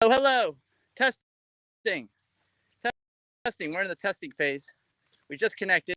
Hello. Testing. Testing. We're in the testing phase. We just connected.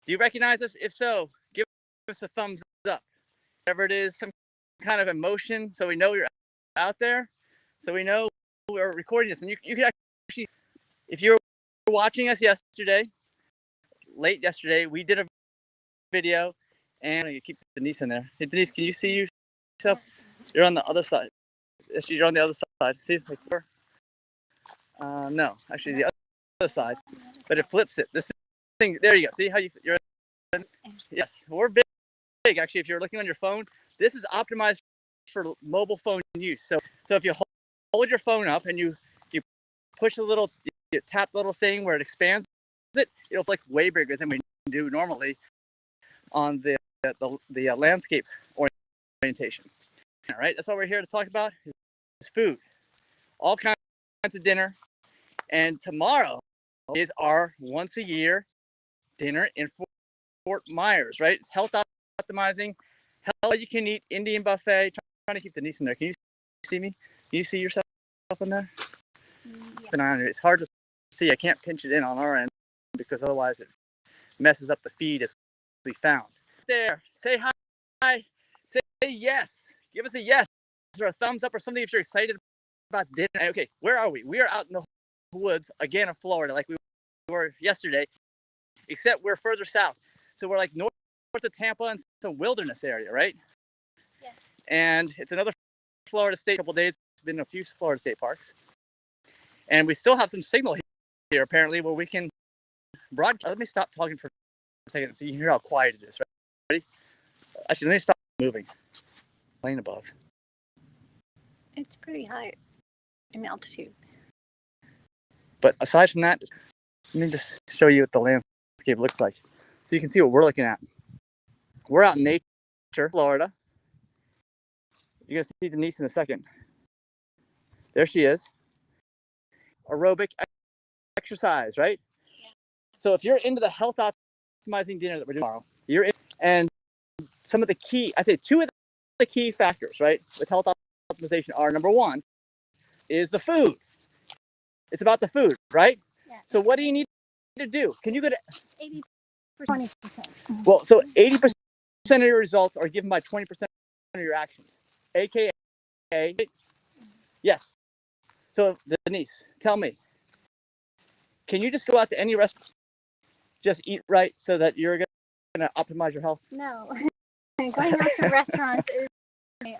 Do you recognize us? If so, give us a thumbs up. Whatever it is, some kind of emotion, so we know you're out there, so we know we're recording this. And you can actually, if you're watching us late yesterday, we did a video, and you keep Denise in there. Hey, Denise, can you see yourself? You're on the other side. You're on the other side. See, like no, actually the other side, but it flips it. This thing, there you go. See how you're. Yes, we're big. Actually, if you're looking on your phone, this is optimized for mobile phone use. So if you hold your phone up and you push the little, you tap the little thing where it expands it, it'll look way bigger than we do normally on the landscape orientation. All right, that's what we're here to talk about is food, all kinds of dinner, and tomorrow is our once a year dinner in Fort Myers. Right, it's health optimizing, all you can eat Indian buffet. Trying to keep Denise in there. Can you see me? Can you see yourself in there? Yeah. It's hard to see. I can't pinch it in on our end because otherwise it messes up the feed as we found. There, say hi, say yes. Give us a yes or a thumbs up or something if you're excited about dinner. Okay, where are we? We are out in the woods again in Florida, like we were yesterday, except we're further south. So we're like north of Tampa and some wilderness area, right? Yes. And it's another Florida state. A couple days, it's been a few Florida state parks, and we still have some signal here apparently where we can broadcast. Let me stop talking for a second so you can hear how quiet it is. Ready? Actually, let me stop moving. Plane above. It's pretty high in altitude. But aside from that, let me just show you what the landscape looks like, so you can see what we're looking at. We're out in nature, Florida. You're gonna see Denise in a second. There she is. Aerobic exercise, right? Yeah. So if you're into the health optimizing dinner that we're doing tomorrow, you're in, and some of the key, I say two of the key factors, right, with health optimization are, number one, is the food. It's about the food, right? Yeah. So what do you need to do? Can you go to 80%, 20%? Well, so 80% of your results are given by 20% of your actions, aka yes. So Denise, tell me, can you just go out to any restaurant, just eat right, so that you're gonna optimize your health? No, going out to restaurants is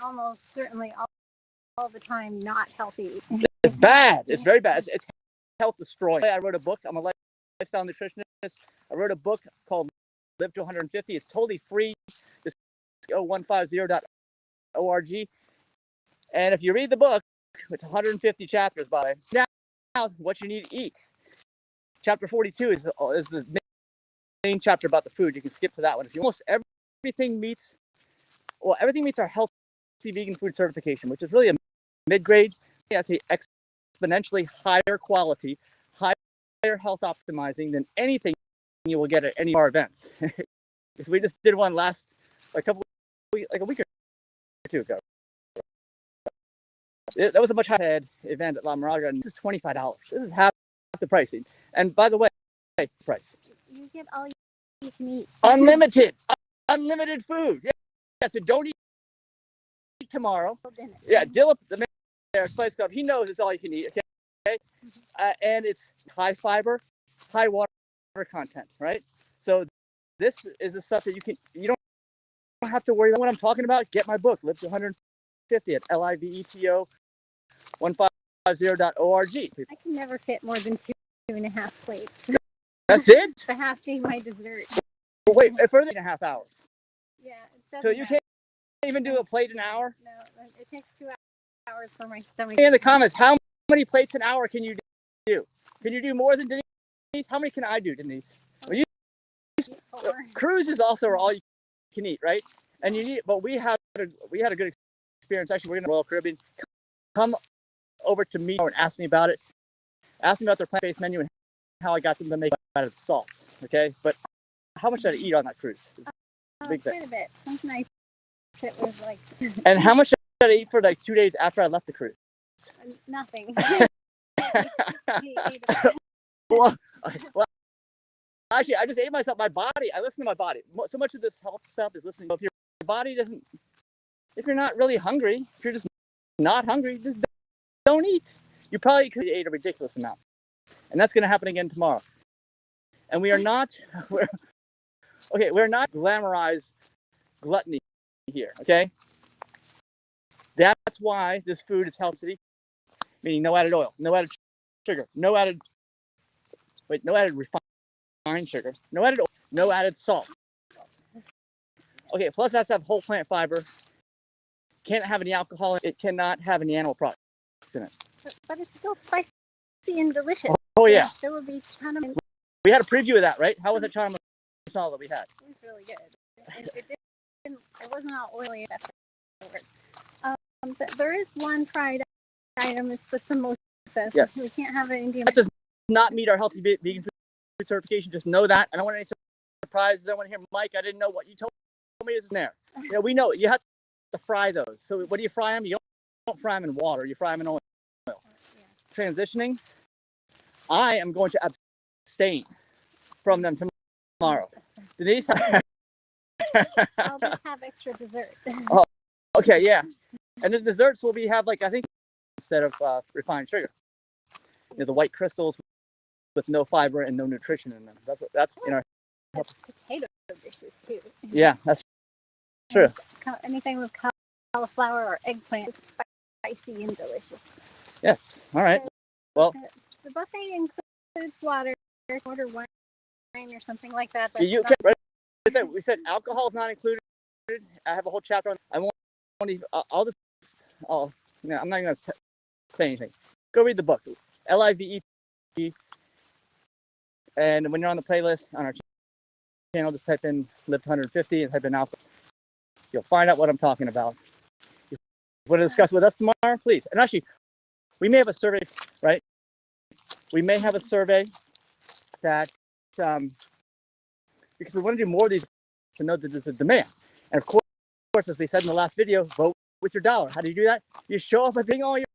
almost certainly all the time not healthy. It's bad. It's very bad. It's health destroying. I wrote a book. I'm a lifestyle nutritionist. I wrote a book called Live to 150. It's totally free. Just go 150.org. And if you read the book, it's 150 chapters, by the way. Now, what you need to eat. Chapter 42 is the main chapter about the food. You can skip to that one. If you almost everything meets our healthy vegan food certification, which is really a mid-grade, I'd say exponentially higher quality, higher health optimizing than anything you will get at any of our events. Because we just did one a week or two ago. That was a much higher event at La Moraga, and this is $25. This is half the pricing. And by the way, price. You get all you can eat. Unlimited food. Yeah. So don't eat tomorrow. Yeah, Dillip, the mayor, Spice Club, he knows it's all you can eat. Okay. And it's high fiber, high water content, right? So this is the stuff that you don't have to worry about what I'm talking about. Get my book, Live to 150 at LIVETO 150.org. I can never fit more than 2.5 plates. That's it? The half being my dessert. Well, wait, for 3.5 hours. Yeah, so you can't even do a plate an hour? No, it takes 2 hours for my stomach. In the comments, how many plates an hour can you do? Can you do more than Denise? How many can I do, Denise? Well, cruises also are all you can eat, right? And you need, but we had a good experience. Actually, we're in the Royal Caribbean. Come over to me and ask me about it. Ask me about their plant-based menu and how I got them to make out of salt. Okay, but how much did I eat on that cruise? Big thing. Quite a bit. Something it was like. And how much I ate for like 2 days after I left the cruise? Nothing. well, actually, I just ate myself. My body, I listen to my body. So much of this health stuff is listening. If your body doesn't, if you're not really hungry, if you're just not hungry, just don't eat. You probably could ate a ridiculous amount. And that's going to happen again tomorrow. And we're not glamorized gluttony here, okay? That's why this food is healthy, meaning no added oil, no added sugar, no added refined sugar, no added oil, no added salt. Okay, plus it has to have whole plant fiber. Can't have any alcohol. It cannot have any animal products in it. But it's still spicy and delicious. Oh yeah. There will be chana. We had a preview of that, right? How was the chana masala that we had? It was really good. It wasn't all oily. But there is one fried item. It's the samosa. Yes. We can't have an Indian. That does not meet our healthy vegan food certification. Just know that. I don't want any surprises. I don't want to hear, Mike, I didn't know what you told me is in there. You know, we know you have to fry those. So what do you fry them? You don't fry them in water. You fry them in oil. Yeah. Transitioning. I am going to abstain from them tomorrow. Denise? I'll just have extra dessert. Oh, okay, yeah. And the desserts will have I think instead of refined sugar. You know, the white crystals with no fiber and no nutrition in them. That's in our potato dishes too. Yeah, that's true. Anything with cauliflower or eggplant, it's spicy and delicious. Yes. All right. Well, the buffet includes water, wine, or something like that. You can't, right? We said alcohol is not included. I have a whole chapter on. I won't even. I'll just. No, I'm not going to say anything. Go read the book, LIVET. And when you're on the playlist on our channel, just type in Live to 150 and type in alcohol. You'll find out what I'm talking about. If you want to discuss with us tomorrow, please. And actually, we may have a survey, right? We may have a survey that, because we want to do more of these to know that there's a demand. And of course, as we said in the last video, vote with your dollar. How do you do that? You show up and bring all your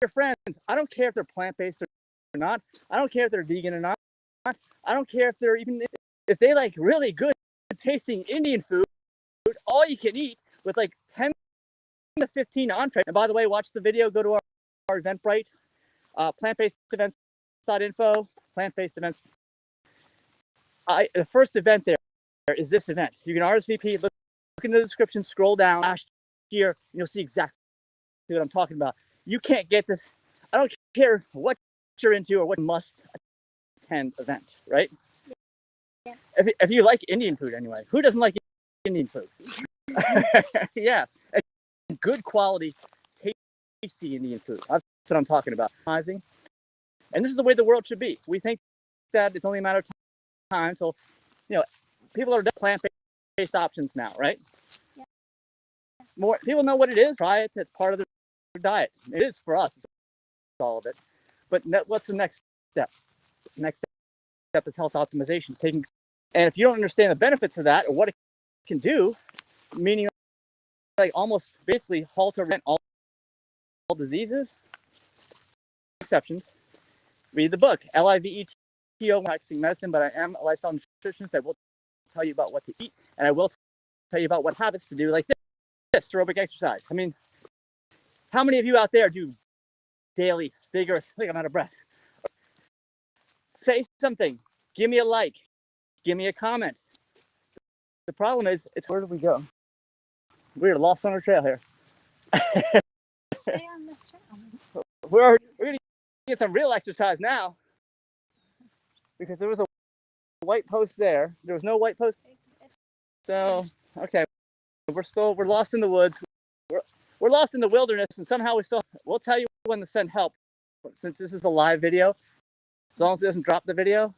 friends. I don't care if they're plant-based or not. I don't care if they're vegan or not. I don't care if they're if they like really good tasting Indian food, all you can eat with 10 to 15 entrees. And by the way, watch the video, go to our Eventbrite, plantbasedevents.info, plant-based events. The first event there is this event. You can RSVP, look in the description, scroll down last year, and you'll see exactly what I'm talking about. You can't get this. I don't care what you're into or what must attend event, right? Yeah. If you like Indian food anyway, who doesn't like Indian food? Yeah, and good quality, tasty Indian food. That's what I'm talking about. And this is the way the world should be. We think that it's only a matter of time until, people are plant-based options now, right? Yeah. More people know what it is. Try it. It's part of their diet. It is for us. It's all of it. But what's the next step? Next step is health optimization. And if you don't understand the benefits of that or what it can do, meaning almost basically halt or prevent all diseases, exceptions, read the book, LIVETO, Practicing Medicine, but I am a lifestyle nutritionist. I will tell you about what to eat, and I will tell you about what habits to do, like this aerobic exercise. I mean, how many of you out there do daily, vigorous, I think I'm out of breath. Say something. Give me a like. Give me a comment. The problem is, where do we go? We're lost on our trail here. Stay on this trail. We're going to get some real exercise now, because there was a white post there. There was no white post. So, okay, we're lost in the woods. We're lost in the wilderness, and somehow we'll tell you when to send help. Since this is a live video, as long as it doesn't drop the video,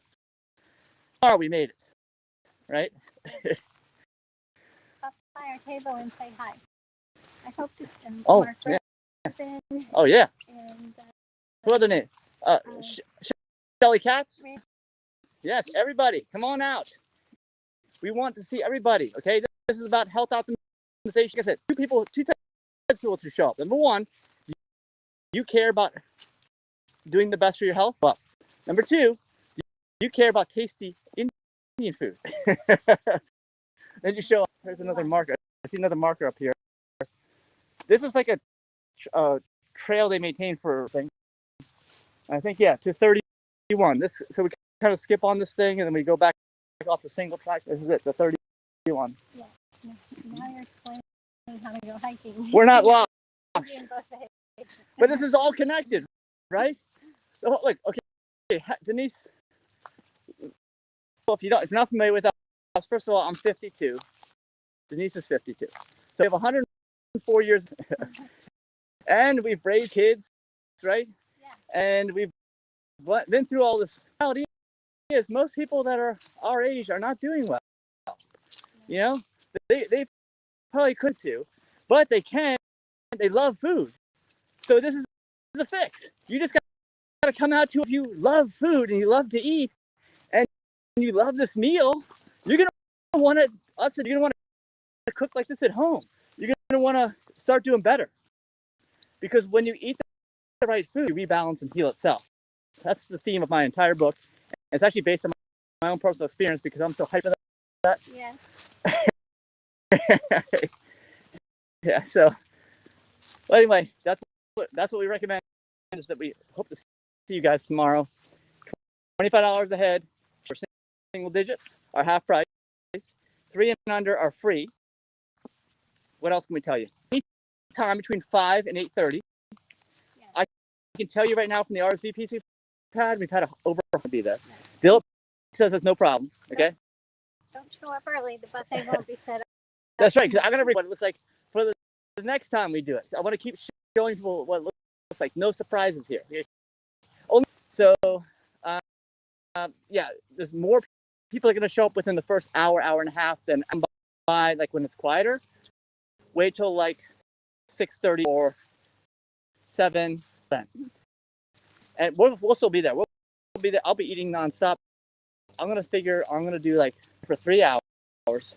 we made it, right? Stop by our table and say hi. I hope to. Oh, yeah. Oh, yeah. And, who are the names? Shelly Katz? Yes, everybody, come on out. We want to see everybody, okay? This is about health optimization. Like I said, two people to show up. Number one, you care about doing the best for your health. Well, number two, you care about tasty Indian food. Then you show up. There's another marker. I see another marker up here. This is like a trail they maintain for things. I think, yeah, to 31. So we kind of skip on this thing and then we go back off the single track. This is it, the 31. Yeah. Now you're explaining how to go hiking. We're not lost. But this is all connected, right? So, look, okay, Denise. Well, if you're not familiar with us, first of all, I'm 52. Denise is 52. So we have 104 years, and we've raised kids, right? Yeah. And we've been through all this. The reality is, most people that are our age are not doing well. You know, they probably could too, but they can. They love food, so this is a fix. You just got to come out to, if you love food and you love to eat, and you love this meal, you're gonna want to. You're gonna want to cook like this at home. You're gonna want to start doing better, because when you eat the right food, you rebalance and heal itself. That's the theme of my entire book. It's actually based on my own personal experience because I'm so hyped about that. Yes. Yeah. So, well, anyway, that's what we recommend. Is that we hope to see you guys tomorrow. $25 a head for single digits are half price. 3 and under are free. What else can we tell you? Anytime between 5 and 8:30. Yeah. I can tell you right now from the RSVPs we've had over be there. Bill says there's no problem. Okay. Don't show up early. The buffet won't be set up. That's right. Because I'm gonna read what it looks like for the next time we do it. I want to keep showing people what it looks like. No surprises here. Okay? So, yeah, there's more people are gonna show up within the first hour and a half than by like when it's quieter. Wait till like 6:30 or 7. And we'll still be there. We'll be there. I'll be eating nonstop. I'm gonna do like for 3 hours.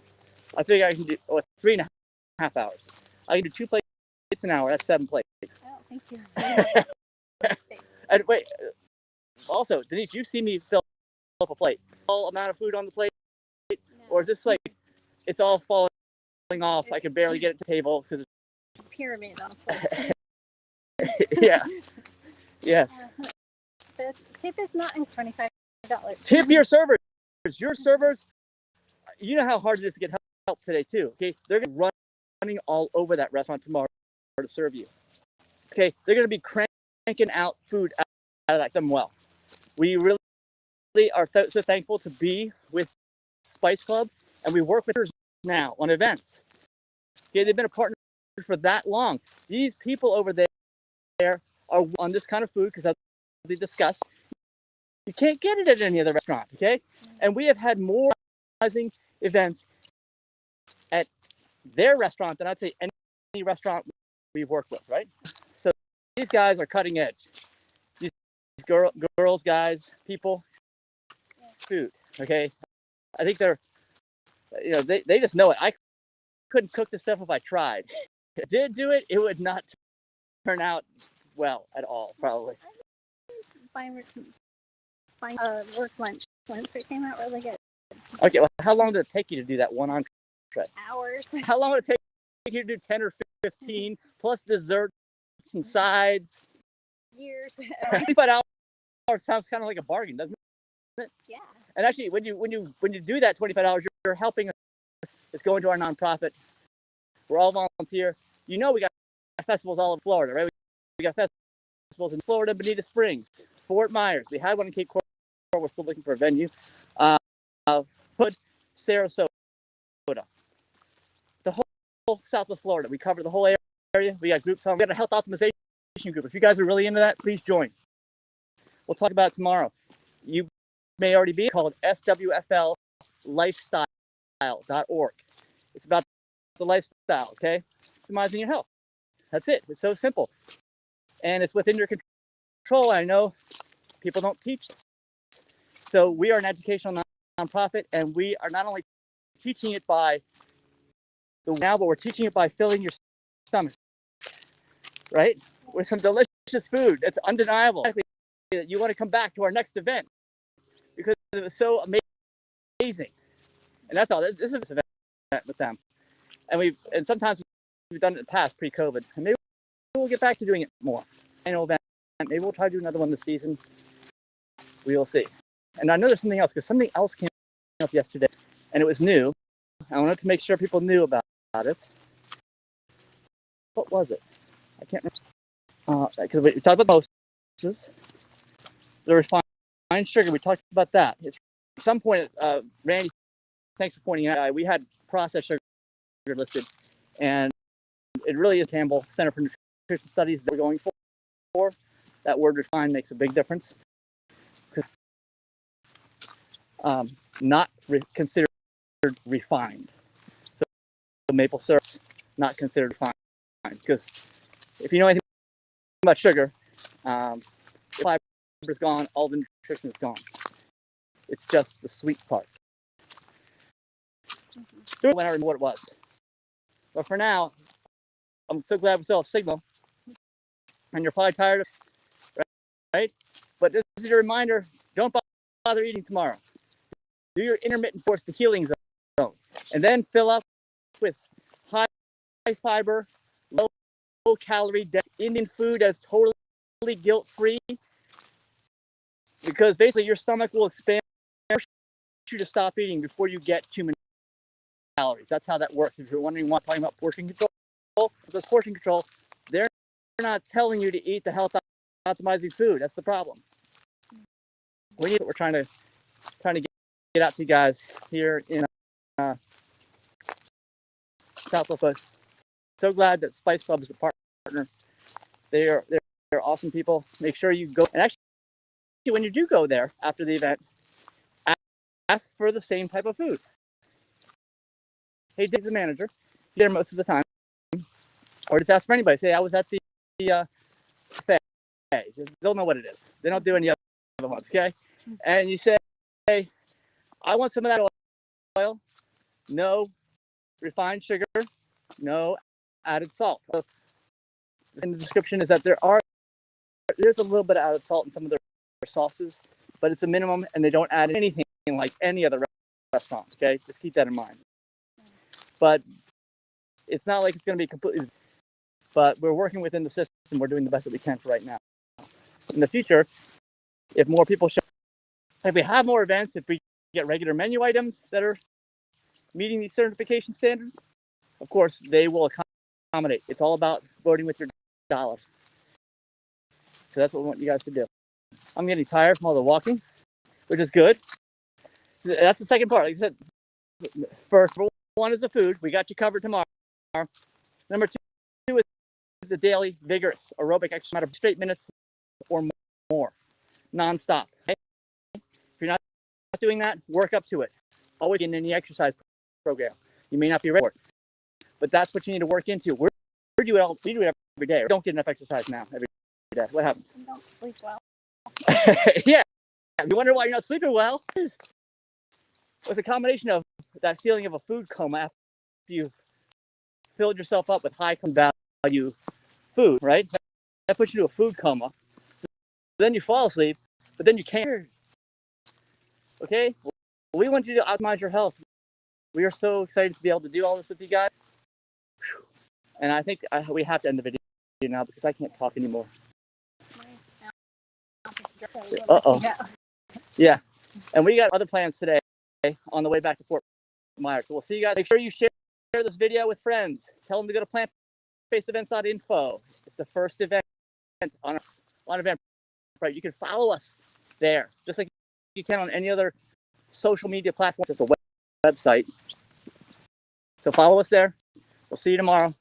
I figure I can do 3.5 hours. I can do 2 plates an hour. That's 7 plates. I don't think you. And wait. Also, Denise, you see me fill up a plate. All amount of food on the plate, no. Or is this like it's all falling off? I can barely get it to the table because it's a pyramid on a plate. Yeah. Yeah. The tip is not $25. Tip your servers. Your servers, you know how hard it is to get help today too. Okay, they're gonna be running all over that restaurant tomorrow to serve you. Okay, they're gonna be cranking out food out of that them well. We really are so thankful to be with Spice Club, and we work with her now on events. Okay, they've been a partner for that long. These people over there are on this kind of food because as we discussed, you can't get it at any other restaurant. Okay, and we have had more events at their restaurant than I'd say any restaurant we've worked with. Right? So these guys are cutting edge. These girls, guys, people, food. Okay, I think they're, they just know it. I couldn't cook this stuff if I tried. If I did do it, it would not turn out well at all, probably. Work lunch once it came out really good. Okay, well, how long did it take you to do that one entree? Hours. How long would it take you to do 10 or 15 plus desserts and sides? Years. $25 sounds kind of like a bargain, doesn't it? Yeah. And actually, when you do that $25, you're helping us. It's going to our nonprofit. We're all volunteer. We got festivals all over Florida, right? We got festivals in Florida, Bonita Springs, Fort Myers. We had one in Cape Coral. We're still looking for a venue. Hood, Sarasota. The whole Southwest Florida. We cover the whole area. We got groups on. We got a health optimization group. If you guys are really into that, please join. We'll talk about it tomorrow. You may already be called SWFL Lifestyle.org. It's about the lifestyle, okay? Optimizing your health. That's it. It's so simple. And it's within your control. I know people don't teach. So we are an educational nonprofit, and we are not only teaching it by but we're teaching it by filling your stomach. right? With some delicious food. It's undeniable that you want to come back to our next event because it was so amazing. And that's all. This is an event with them. And sometimes we've done it in the past pre-COVID. And maybe we'll get back to doing it more. Annual event. Maybe we'll try to do another one this season. We will see. And I know there's something else because something else came up yesterday and it was new. I wanted to make sure people knew about it. What was it? I can't remember. Because we talked about mosses, the refined sugar. We talked about that. At some point, Randy, thanks for pointing out, we had processed sugar listed, and it really is Campbell Center for Nutrition Studies that we're going for. That word refined makes a big difference. Not considered refined. So maple syrup, not considered refined. Because if you know anything about sugar, the fiber is gone, all the nutrition is gone. It's just the sweet part. When I remember what it was. But for now, I'm so glad we still have signal. And you're probably tired of it, right? But this is a reminder, don't bother eating tomorrow. Do your intermittent force, the healing zone. And then fill up with high fiber, low calorie, Indian food that's totally guilt-free. Because basically your stomach will expand you to stop eating before you get too many calories. That's how that works. If you're wondering why I'm talking about portion control, because portion control, they're not telling you to eat the health optimizing food. That's the problem. We're trying to get out to you guys here in Southwest. So glad that Spice Club is a partner. They're awesome people. Make sure you go, and actually when you do go there after the event, ask for the same type of food. Hey, Dave's the manager. He's there most of the time. Or just ask for anybody. Say, I was at the buffet. They'll know what it is. They don't do any other ones, okay? And you say, hey, I want some of that oil. No refined sugar. No added salt. So in the description is that there's a little bit of added salt in some of their sauces, but it's a minimum, and they don't add anything like any other restaurant, okay? Just keep that in mind. But it's not like it's going to be completely, but we're working within the system. We're doing the best that we can for right now. In the future, if more people show, if we have more events, if we get regular menu items that are meeting these certification standards, of course, they will accommodate. It's all about voting with your dollar. So that's what we want you guys to do. I'm getting tired from all the walking, which is good. That's the second part. Like I said, first one is the food. We got you covered tomorrow. Number two is the daily vigorous aerobic exercise, matter of straight minutes or more, nonstop. Okay? If you're not doing that, work up to it. Always in any exercise program. You may not be ready for it, but that's what you need to work into. We do it every day. We don't get enough exercise now every day. What happens? You don't sleep well. Yeah. You wonder why you're not sleeping well? It's a combination of that feeling of a food coma after you've filled yourself up with high value food, right? That puts you to a food coma. So then you fall asleep, but then you can't. Okay? Well, we want you to optimize your health. We are so excited to be able to do all this with you guys. And I think we have to end the video now because I can't talk anymore. Uh-oh. Yeah. And we got other plans today on the way back to Fort Myers. So we'll see you guys. Make sure you share this video with friends. Tell them to go to aPlantBasedEvents.info. It's the first event on Eventbrite. You can follow us there, just like you can on any other social media platform. It's a website. So follow us there. We'll see you tomorrow.